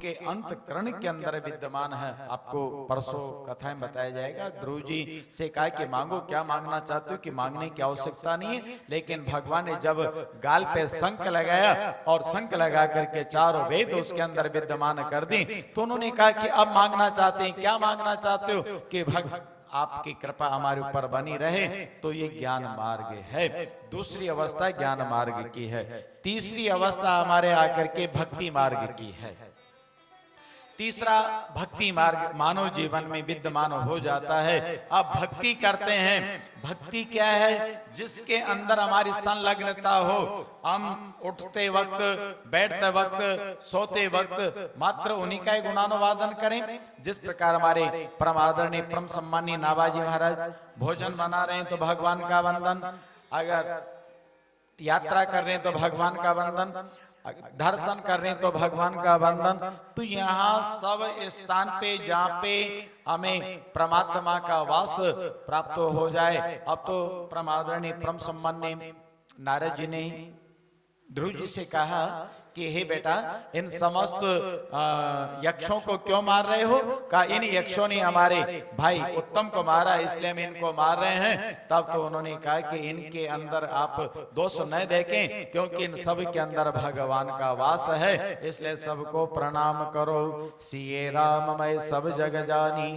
के अंतःकरण के अंदर विद्यमान है। आपको परसों कथा में बताया जाएगा। ध्रुव जी से कहा कि मांगो, क्या मांगना चाहते हो, कि मांगने की आवश्यकता नहीं है। लेकिन भगवान ने जब गाल पे शंख लगाया और शंख लगा करके चारों वेद उसके अंदर विद्यमान कर दी, तो उन्होंने कहा कि अब मांगना चाहते हैं, क्या मांगना चाहते हो, कि आपकी कृपा हमारे ऊपर बनी रहे। तो ये ज्ञान मार्ग है। दूसरी अवस्था ज्ञान मार्ग की है। तीसरी अवस्था हमारे आकर के भक्ति मार्ग की है। तीसरा भक्ति मार्ग मानव जीवन में विद्यमान हो जाता है। अब भक्ति करते हैं। भक्ति क्या है? जिसके अंदर हमारी संलग्नता हो। हम उठते वक्त, बैठते वक्त, सोते वक्त मात्र उन्हीं का ही गुणानुवादन करें। जिस प्रकार हमारे परम आदरणीय परम सम्मानीय नाभाजी महाराज भोजन बना रहे हैं तो भगवान का वंदन, अगर यात्रा कर रहे हैं तो भगवान का वंदन, दर्शन कर रहे हैं तो भगवान का वंदन। तो यहाँ सब स्थान पे जहाँ पे हमें परमात्मा का वास प्राप्त हो जाए। अब तो परम आदरणीय परम सम्माननीय नारद जी ने ध्रुव जी से कहा कि हे बेटा, इन समस्त यक्षों को क्यों मार रहे हो? कहा इन यक्षों ने हमारे भाई उत्तम को मारा, इसलिए हम इनको मार रहे हैं। तब तो उन्होंने कहा कि इनके अंदर आप दोष न देखें, क्योंकि इन सब के अंदर भगवान का वास है, इसलिए सबको प्रणाम करो। सिए राम मैं सब जग जानी,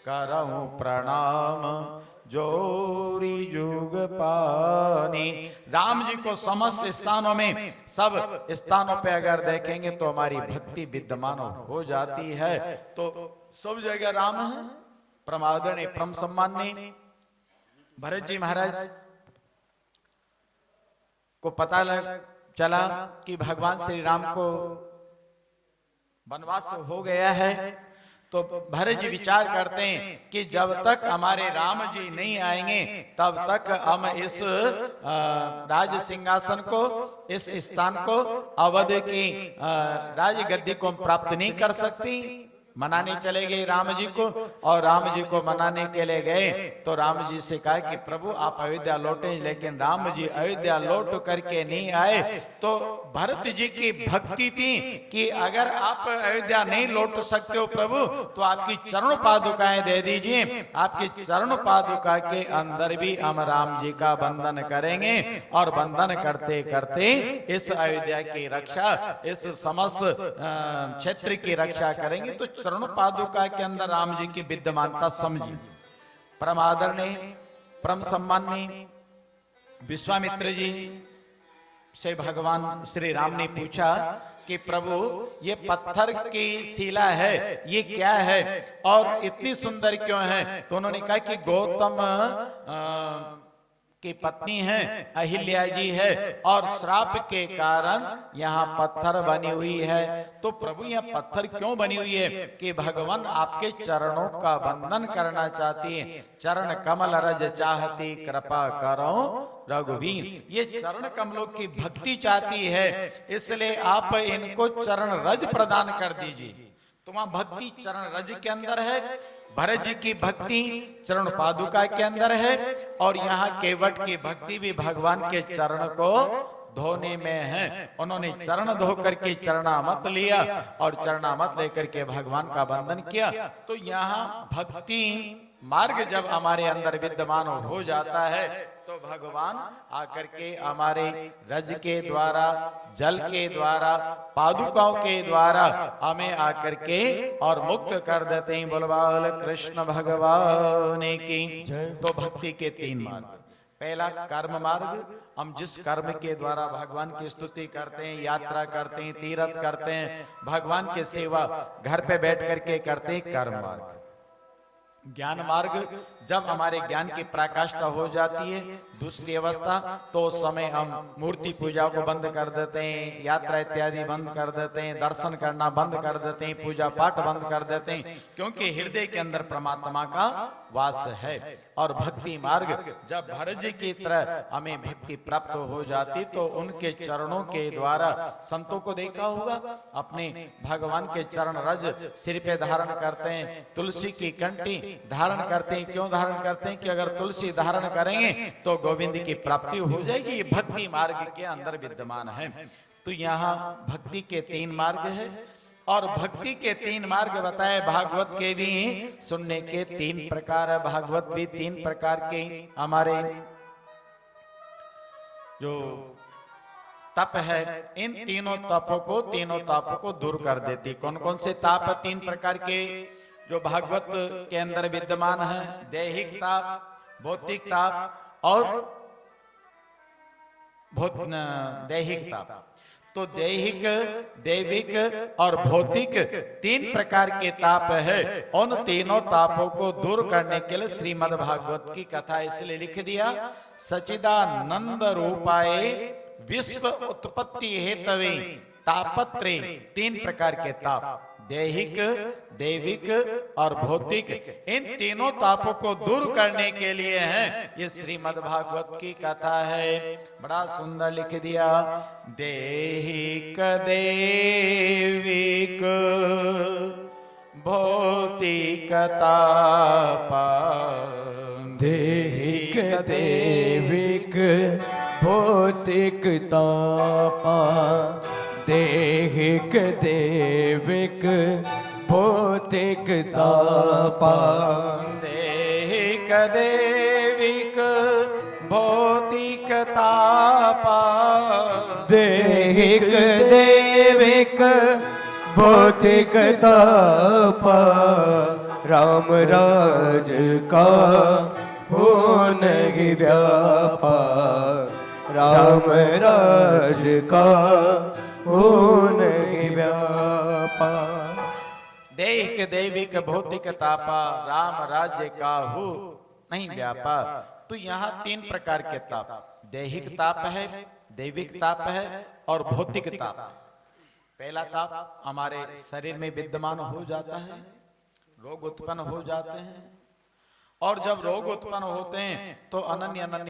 करऊं प्रणाम जोरी जुग पानी। राम जी को समस्त स्थानों में, सब स्थानों पे अगर देखेंगे तो हमारी भक्ति विद्यमान हो जाती है। तो सब जगह राम है। परम आदरणीय परम सम्माननीय भरत जी महाराज को पता चला कि भगवान श्री राम को वनवास हो गया है। तो भरत जी विचार करते हैं कि जब तक हमारे राम जी नहीं आएंगे तब तक हम इस राज सिंहासन को, इस स्थान को, अवध की राज गद्दी को प्राप्त नहीं कर सकती। मनाने चले गए राम जी को, और राम जी को मनाने के लिए गए तो राम जी से कहा कि प्रभु आप अयोध्या लौटे, लेकिन राम जी अयोध्या लौट करके नहीं आए। तो भरत जी की भक्ति थी कि अगर आप अयोध्या नहीं लौट सकते हो प्रभु, तो आपकी चरण पादुकाएं दे दीजिए। आपकी चरण पादुका के अंदर भी हम राम जी का बंधन करेंगे, और बंधन करते करते इस अयोध्या की रक्षा, इस समस्त क्षेत्र की रक्षा करेंगे। तो चरण पादुका के अंदर राम जी की विद्यमानता समझी। परम आदरणीय परम सम्माननीय विश्वामित्र जी से भगवान श्री राम ने पूछा कि प्रभु ये पत्थर की शिला है, ये क्या है और इतनी सुंदर क्यों है? तो उन्होंने कहा कि गौतम की पत्नी है, अहिल्या जी है, और श्राप के कारण यहाँ पत्थर बनी हुई है। तो प्रभु यह पत्थर क्यों बनी हुई है? कि भगवान आपके चरणों का बंधन करना चाहती है। चरण कमल रज चाहती, कृपा करो रघुवीर। ये चरण कमलों की भक्ति चाहती है, इसलिए आप इनको चरण रज प्रदान कर दीजिए। तो वहां भक्ति चरण रज के अंदर है, भरत जी की भक्ति चरण पादुका के अंदर है, और यहाँ केवट की भक्ति भी भगवान के चरण को धोने में है। उन्होंने चरण धो करके चरणामत लिया, और चरणामत लेकर के भगवान का बंधन किया। तो यहाँ भक्ति मार्ग जब हमारे अंदर विद्यमान हो जाता है, तो भगवान आकर के हमारे रज के द्वारा, जल के द्वारा, पादुकाओं के द्वारा हमें आकर के और मुक्त कर देते हैं। बोल कृष्ण भगवान की। तो भक्ति के तीन मार्ग। पहला कर्म मार्ग, हम जिस कर्म के द्वारा भगवान की स्तुति करते हैं, यात्रा करते हैं, तीर्थ करते हैं, भगवान की सेवा घर पे बैठ करके करते हैं, कर्म मार्ग। ज्ञान मार्ग, जब हमारे ज्ञान की पराकाष्ठा हो जाती है, दूसरी अवस्था, तो उस समय हम मूर्ति पूजा को बंद कर देते हैं, यात्रा इत्यादि बंद कर देते हैं, दर्शन करना बंद कर देते हैं, पूजा पाठ बंद कर देते हैं, क्योंकि हृदय के अंदर परमात्मा का वास है। और भक्ति मार्ग, जब भरत जी की तरह हमें भक्ति प्राप्त हो जाती, तो उनके चरणों के द्वारा, संतों को देखा होगा, अपने भगवान के चरण रज सिर पे धारण करते हैं, तुलसी की कंठी धारण करते हैं। क्यों धारण करते हैं? कि अगर तुलसी धारण करेंगे तो गोविंद की प्राप्ति हो जाएगी। ये भक्ति मार्ग के अंदर विद्यमान है। तो यहाँ भक्ति के तीन मार्ग है। और भक्ति के 3 मार्ग बताए। भागवत के भी सुनने के 3 प्रकार है, भागवत भी 3 प्रकार के हमारे जो तप है, इन तीनों तापों को दूर कर देती। कौन कौन से ताप 3 प्रकार के जो भागवत के अंदर विद्यमान है? दैहिक ताप, भौतिक ताप और दैहिक ताप। तो दैहिक, दैविक और भौतिक 3 प्रकार के ताप है। उन तीनों तापों को दूर करने के लिए श्रीमद् भागवत की कथा इसलिए लिख दिया। सचिदानंद रूपाए विश्व उत्पत्ति हेतवे तापत्रे, 3 प्रकार के ताप, दैहिक, दैविक और भौतिक, इन तीनों तापों को दूर करने के लिए है ये श्रीमद् भागवत की कथा है। बड़ा सुंदर लिख दिया। दैहिक, दैविक, भौतिक तापा, दैहिक, दैविक, भौतिक तापा, दैहिक, दैविक, भौतिक तापा, दैहिक, दैविक, भौतिक तापा, दैहिक, दैविक, भौतिक तापा, राम राज का हो नहीं व्यापार, राम राज का हो नहीं व्यापार। दैहिक, दैविक, भौतिक तापा, राम राज्य का हो नहीं व्यापार। तो यहाँ 3 प्रकार के ताप, दैहिक ताप है, दैविक ताप है और भौतिक ताप। पहला ताप हमारे शरीर में विद्यमान हो जाता है, रोग उत्पन्न हो जाते हैं, और जब रोग उत्पन्न होते हैं तो अनन्य